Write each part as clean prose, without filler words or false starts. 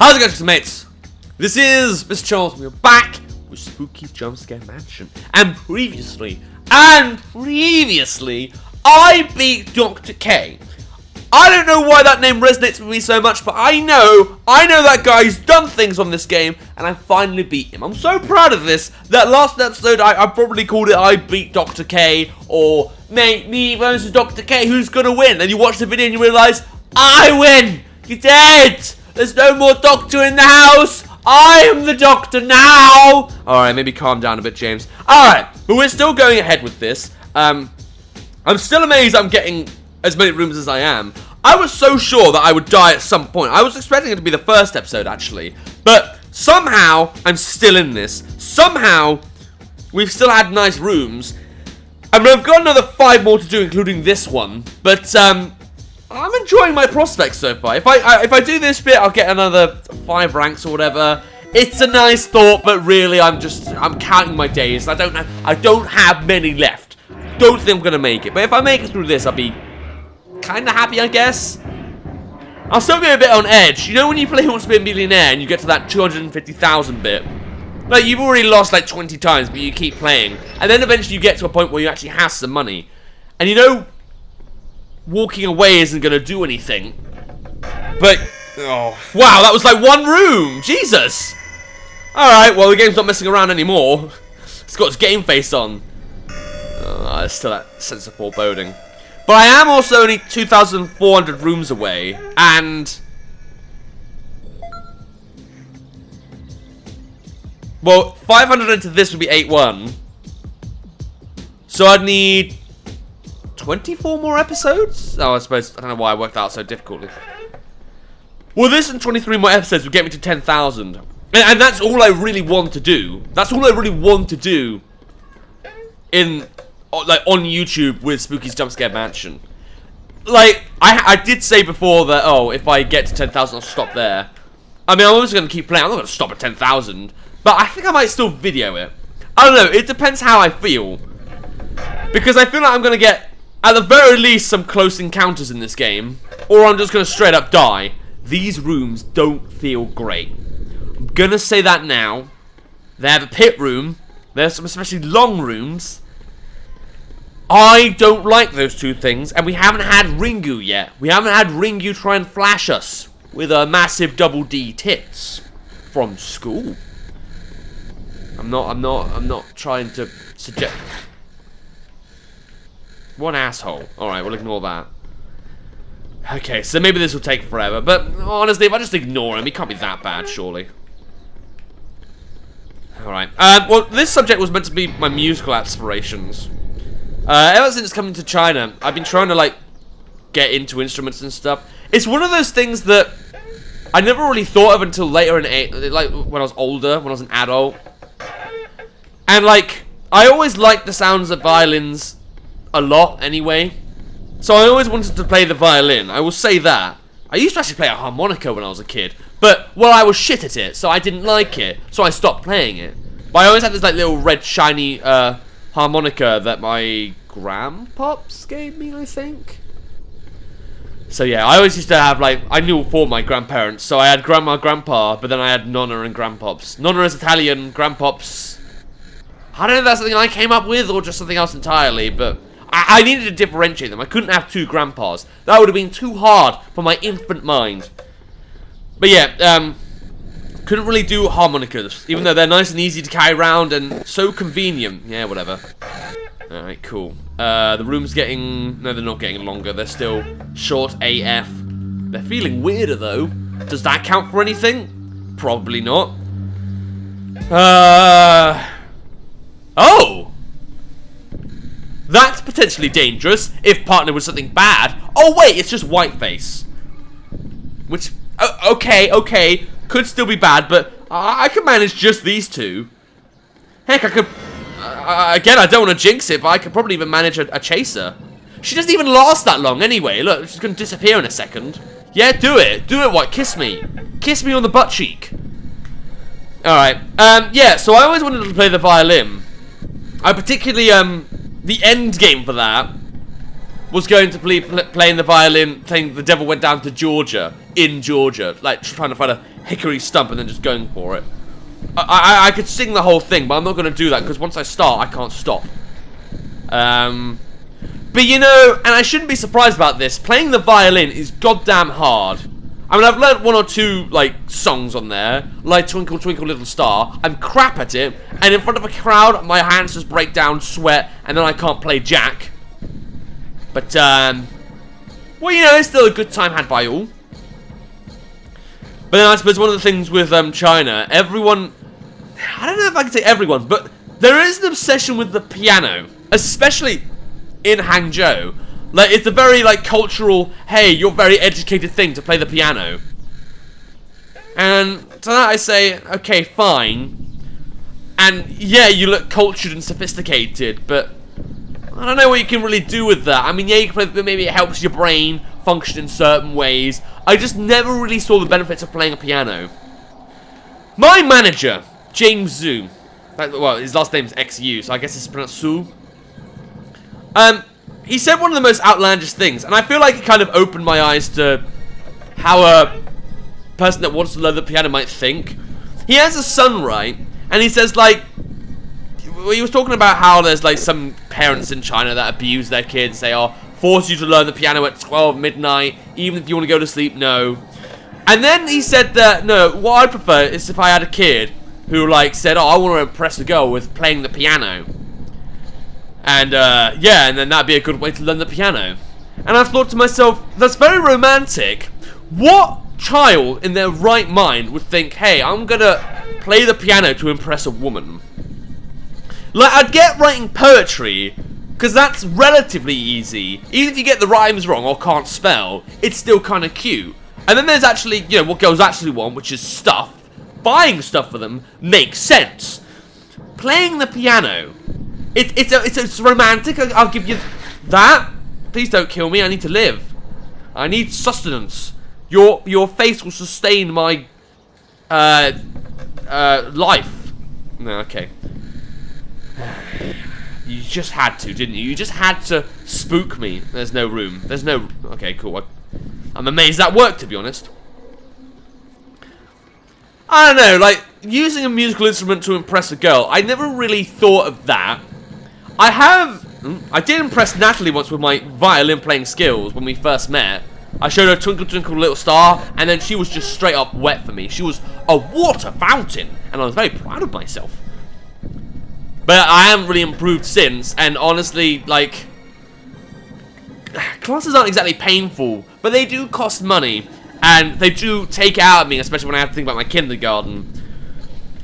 How's it going, mates? This is Mrjacharles. We're back with Spooky Jumpscare Mansion. And previously, I beat Dr. K. I don't know why that name resonates with me so much, but I know that guy's done things on this game, and I finally beat him. I'm so proud of this, that last episode I probably called it I beat Dr. K, or mate, me versus Dr. K, who's gonna win? And you watch the video and you realise, I win! You're dead! There's no more doctor in the house! I am the doctor now! Alright, maybe calm down a bit, James. Alright, but we're still going ahead with this. I'm still amazed I'm getting as many rooms as I am. I was so sure that I would die at some point. I was expecting it to be the first episode, actually. But somehow, I'm still in this. Somehow, we've still had nice rooms. I mean, I've got another 5 more to do, including this one. But, I'm enjoying my prospects so far. If I do this bit, I'll get another 5 ranks or whatever. It's a nice thought, but really, I'm counting my days. I don't have many left. Don't think I'm gonna make it. But if I make it through this, I'll be kind of happy, I guess. I'll still be a bit on edge. You know when you play Who Wants to Be a Millionaire and you get to that 250,000 bit? Like, you've already lost like 20 times, but you keep playing. And then eventually you get to a point where you actually have some money. And you know, walking away isn't going to do anything. But, oh, wow, that was like 1 room. Jesus. Alright, well, the game's not messing around anymore. It's got its game face on. There's still that sense of foreboding. But I am also only 2,400 rooms away, and well, 500 into this would be 8-1. So I'd need 24 more episodes? Oh, I suppose, I don't know why I worked out so difficultly. Well, this and 23 more episodes would get me to 10,000. And that's all I really want to do. That's all I really want to do in, like, on YouTube with Spooky's Jumpscare Mansion. Like, I did say before that, oh, if I get to 10,000, I'll stop there. I mean, I'm always going to keep playing. I'm not going to stop at 10,000. But I think I might still video it. I don't know. It depends how I feel. Because I feel like I'm going to get, at the very least, some close encounters in this game. Or I'm just going to straight up die. These rooms don't feel great. I'm going to say that now. They have a pit room. There's some especially long rooms. I don't like those 2 things, and we haven't had Ringu yet. We haven't had Ringu try and flash us with a massive double D tits from school. I'm not trying to suggest. What an asshole. Alright, we'll ignore that. Okay, so maybe this will take forever, but honestly, if I just ignore him, he can't be that bad, surely. Alright, well, this subject was meant to be my musical aspirations. Ever since coming to China, I've been trying to, like, get into instruments and stuff. It's one of those things that I never really thought of until later like, when I was older, when I was an adult. And, like, I always liked the sounds of violins a lot, anyway. So I always wanted to play the violin, I will say that. I used to actually play a harmonica when I was a kid. But, well, I was shit at it, so I didn't like it. So I stopped playing it. But I always had this, like, little red, shiny, harmonica that my grandpops gave me, I think. So yeah, I always used to have, like, I knew 4 of my grandparents. So I had grandma, grandpa, but then I had nonna and grandpops. Nonna is Italian, grandpops, I don't know if that's something I came up with or just something else entirely, but I needed to differentiate them. I couldn't have 2 grandpas. That would have been too hard for my infant mind. But yeah, couldn't really do harmonicas, even though they're nice and easy to carry around and so convenient. Yeah, whatever. Alright, cool. The room's getting... No, they're not getting longer. They're still short AF. They're feeling weirder, though. Does that count for anything? Probably not. Oh! That's potentially dangerous if partnered with something bad. Oh, wait, it's just whiteface. Which... Okay. Could still be bad, but I can manage just these 2. Heck, I could... again, I don't want to jinx it, but I could probably even manage a chaser. She doesn't even last that long anyway. Look, she's going to disappear in a second. Yeah, do it. Do it, White. Kiss me. Kiss me on the butt cheek. Alright. Yeah, so I always wanted to play the violin. I particularly, the end game for that was going to playing the violin, playing The Devil Went Down to Georgia, in Georgia, like trying to find a hickory stump and then just going for it. I could sing the whole thing, but I'm not going to do that because once I start, I can't stop. But you know, and I shouldn't be surprised about this, playing the violin is goddamn hard. I mean, I've learned 1 or 2, like, songs on there, like Twinkle Twinkle Little Star. I'm crap at it, and in front of a crowd, my hands just break down, sweat, and then I can't play jack. But, well, you know, it's still a good time had by all. But then I suppose one of the things with China, everyone, I don't know if I can say everyone, but there is an obsession with the piano, especially in Hangzhou. Like, it's a very, like, cultural, hey, you're very educated thing to play the piano. And to that I say, okay, fine. And, yeah, you look cultured and sophisticated, but I don't know what you can really do with that. I mean, yeah, you can play, maybe it helps your brain function in certain ways. I just never really saw the benefits of playing a piano. My manager, James Zhu, well, his last name's XU, so I guess it's pronounced Su. He said one of the most outlandish things, and I feel like it kind of opened my eyes to how a person that wants to learn the piano might think. He has a son, right? And he says, like, he was talking about how there's, like, some parents in China that abuse their kids, say, oh, force you to learn the piano at 12 midnight, even if you want to go to sleep, no. And then he said that, no, what I'd prefer is if I had a kid who, like, said, oh, I want to impress a girl with playing the piano. And, yeah, and then that'd be a good way to learn the piano. And I thought to myself, that's very romantic. What child in their right mind would think, hey, I'm gonna play the piano to impress a woman? Like, I'd get writing poetry, because that's relatively easy. Even if you get the rhymes wrong or can't spell, it's still kind of cute. And then there's actually, you know, what girls actually want, which is stuff. Buying stuff for them makes sense. Playing the piano, it's romantic, I'll give you that. Please don't kill me, I need to live. I need sustenance. Your face will sustain my life. No, okay. You just had to, didn't you? You just had to spook me. There's no room. There's no... Okay, cool. I'm amazed that worked, to be honest. I don't know, like, using a musical instrument to impress a girl, I never really thought of that. I did impress Natalie once with my violin playing skills when we first met. I showed her Twinkle Twinkle Little Star, and then she was just straight up wet for me. She was a water fountain, and I was very proud of myself. But I haven't really improved since, and honestly, like, classes aren't exactly painful, but they do cost money, and they do take it out of me, especially when I have to think about my kindergarten.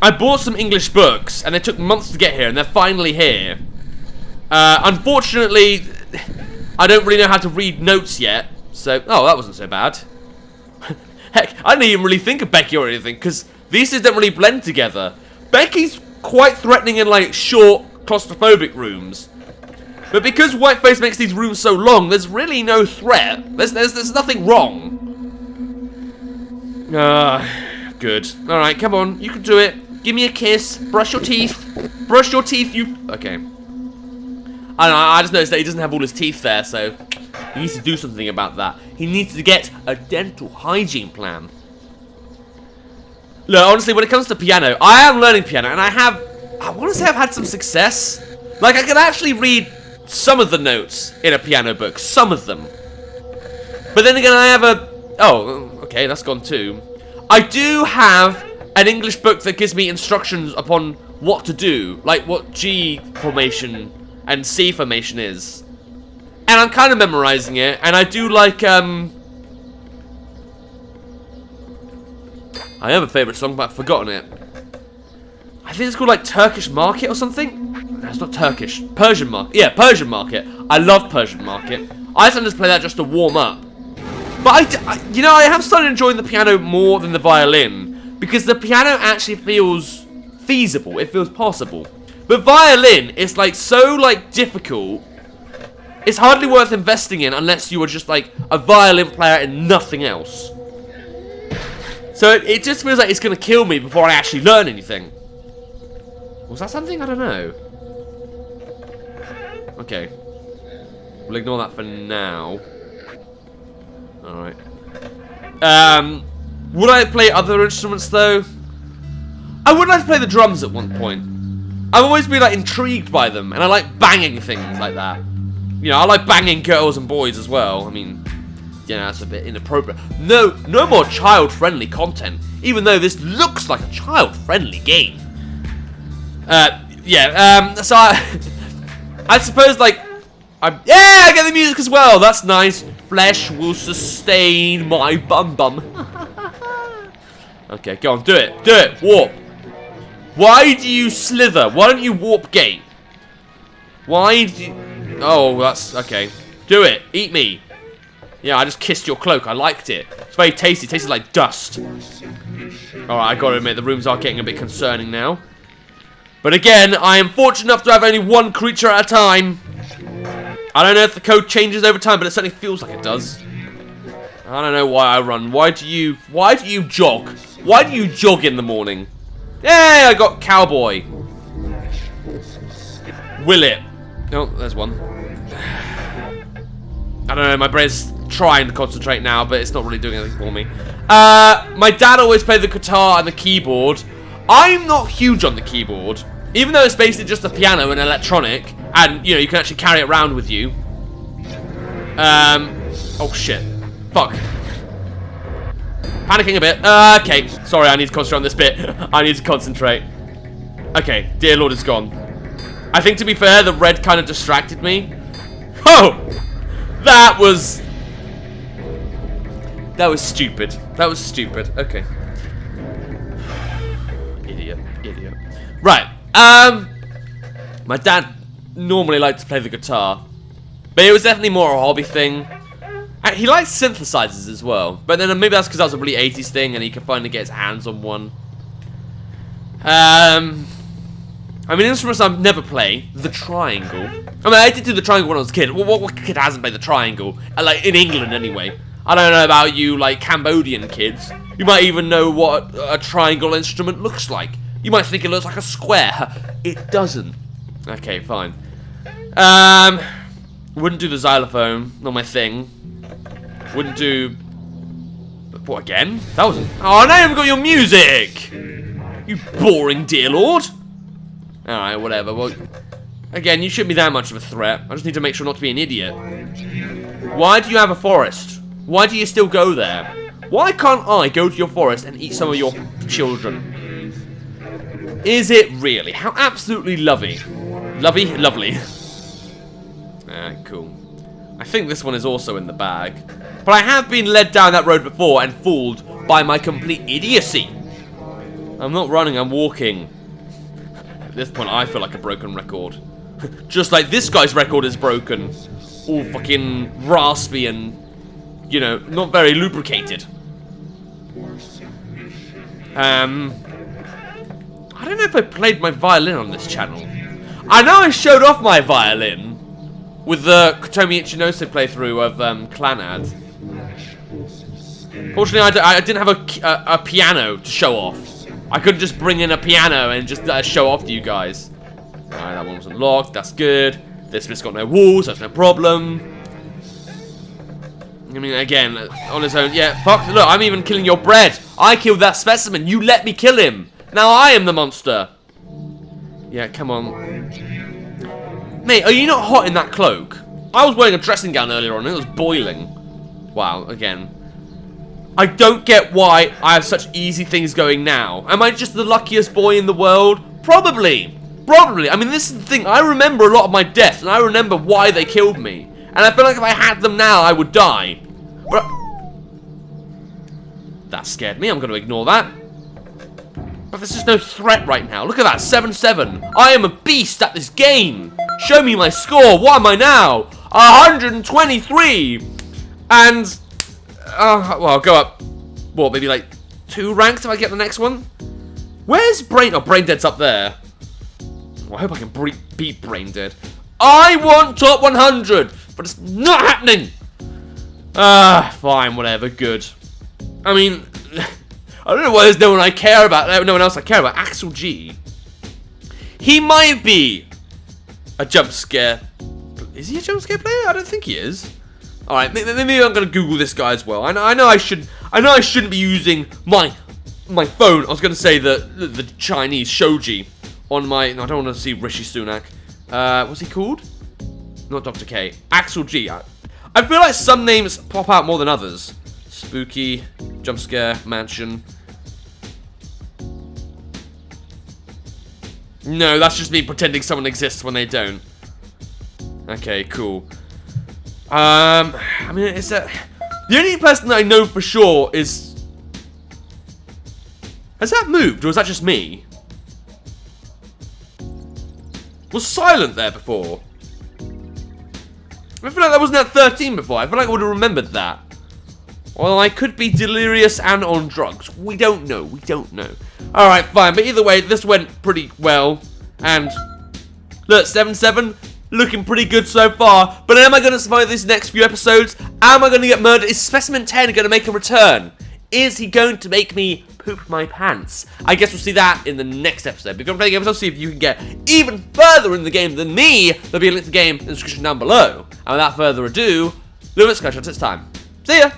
I bought some English books, and they took months to get here, and they're finally here. Unfortunately, I don't really know how to read notes yet, so... Oh, that wasn't so bad. Heck, I didn't even really think of Becky or anything, because these two don't really blend together. Becky's quite threatening in, like, short, claustrophobic rooms. But because Whiteface makes these rooms so long, there's really no threat. There's nothing wrong. Good. Alright, come on, you can do it. Give me a kiss. Brush your teeth. Brush your teeth, you... Okay. I don't know, I just noticed that he doesn't have all his teeth there, so he needs to do something about that. He needs to get a dental hygiene plan. Look, honestly, when it comes to piano, I am learning piano, and I want to say I've had some success. Like, I can actually read some of the notes in a piano book, some of them. But then again, I have a... Oh, okay, that's gone too. I do have an English book that gives me instructions upon what to do, like what G formation and C formation is. And I'm kind of memorizing it, and I do like, I have a favourite song, but I've forgotten it. I think it's called, like, Turkish Market or something? No, it's not Turkish. Persian Market. Yeah, Persian Market. I love Persian Market. I sometimes play that just to warm up. But, you know, I have started enjoying the piano more than the violin, because the piano actually feels feasible. It feels possible. But violin is, like, so, like, difficult. It's hardly worth investing in unless you are just, like, a violin player and nothing else. So it just feels like it's going to kill me before I actually learn anything. Was that something? I don't know. Okay. We'll ignore that for now. Alright. Would I play other instruments though? I would like to play the drums at one point. I've always been like intrigued by them, and I like banging things like that. You know, I like banging girls and boys as well. I mean, yeah, that's a bit inappropriate. No more child-friendly content, even though this looks like a child-friendly game. So I suppose like, I get the music as well. That's nice. Flesh will sustain my bum bum. Okay, go on, do it, warp. Why do you slither? Why don't you warp gate? Why do you... Oh, that's... Okay. Do it. Eat me. Yeah, I just kissed your cloak. I liked it. It's very tasty. It tasted like dust. Alright, I gotta admit, the rooms are getting a bit concerning now. But again, I am fortunate enough to have only one creature at a time. I don't know if the code changes over time, but it certainly feels like it does. I don't know why I run. Why do you jog? Why do you jog in the morning? Yay, I got cowboy. Will it? Oh, there's one. I don't know, my brain's trying to concentrate now, but it's not really doing anything for me. My dad always played the guitar and the keyboard. I'm not huge on the keyboard, even though it's basically just a piano and electronic, and, you know, you can actually carry it around with you. Oh shit. Fuck. Panicking a bit. Okay. Sorry, I need to concentrate on this bit. I need to concentrate. Okay, dear Lord is gone. I think, to be fair, the red kind of distracted me. Oh! That was stupid. That was stupid. Okay. Idiot. Right. My dad normally liked to play the guitar, but it was definitely more a hobby thing. He likes synthesizers as well, but then maybe that's because that was a really 80s thing and he could finally get his hands on one. I mean, instruments I've never played, the triangle. I mean, I did do the triangle when I was a kid. What kid hasn't played the triangle? Like, in England anyway. I don't know about you, like, Cambodian kids. You might even know what a triangle instrument looks like. You might think it looks like a square. It doesn't. Okay, fine. Wouldn't do the xylophone, not my thing. Wouldn't do... What, again? That wasn't... Oh, now you've got your music! You boring dear lord! Alright, whatever. Well, again, you shouldn't be that much of a threat. I just need to make sure not to be an idiot. Why do you have a forest? Why do you still go there? Why can't I go to your forest and eat some of your children? Is it really? How absolutely lovely. Lovely. Cool. I think this one is also in the bag. But I have been led down that road before and fooled by my complete idiocy. I'm not running, I'm walking. At this point, I feel like a broken record. Just like this guy's record is broken. All fucking raspy and, you know, not very lubricated. I don't know if I played my violin on this channel. I know I showed off my violin with the Kotomi Ichinose playthrough of Clanad. Fortunately, I didn't have a piano to show off. I couldn't just bring in a piano and just show off to you guys. Alright, that one wasn't locked. That's good. This bit's got no walls. That's no problem. I mean, again, on his own. Yeah, fuck. Look, I'm even killing your bread. I killed that specimen. You let me kill him. Now I am the monster. Yeah, come on. Mate, are you not hot in that cloak? I was wearing a dressing gown earlier on and it was boiling. Wow, again. I don't get why I have such easy things going now. Am I just the luckiest boy in the world? Probably. I mean, this is the thing. I remember a lot of my deaths, and I remember why they killed me. And I feel like if I had them now, I would die. But that scared me. I'm going to ignore that. But there's just no threat right now. Look at that. 7-7. I am a beast at this game. Show me my score. What am I now? 123. And... well, I'll go up, what, maybe like 2 ranks if I get the next one? Where's Brain? Oh, Brain Dead's up there. Well, I hope I can beat Brain Dead. I want top 100, but it's not happening. Fine, whatever, good. I mean, I don't know why there's no one I care about. No one else I care about. Axel G. He might be a Jumpscare. Is he a Jumpscare player? I don't think he is. Alright, maybe I'm gonna Google this guy as well. I know I shouldn't be using my phone. I was gonna say the Chinese shoji on my. No, I don't want to see Rishi Sunak. What's he called? Not Dr. K. Axel G. I feel like some names pop out more than others. Spooky, Jumpscare, Mansion. No, that's just me pretending someone exists when they don't. Okay, cool. I mean, the only person that I know for sure is... Has that moved, or is that just me? Was Silent there before? I feel like that wasn't at 13 before. I feel like I would have remembered that. Well, I could be delirious and on drugs. We don't know. We don't know. Alright, fine. But either way, this went pretty well. And look, 7-7. Looking pretty good so far. But am I going to survive these next few episodes? Am I going to get murdered? Is Specimen 10 going to make a return? Is he going to make me poop my pants? I guess we'll see that in the next episode. If you're playing games, I'll see if you can get even further in the game than me. There'll be a link to the game in the description down below. And without further ado, Luminous Skyshot, it's time. See ya!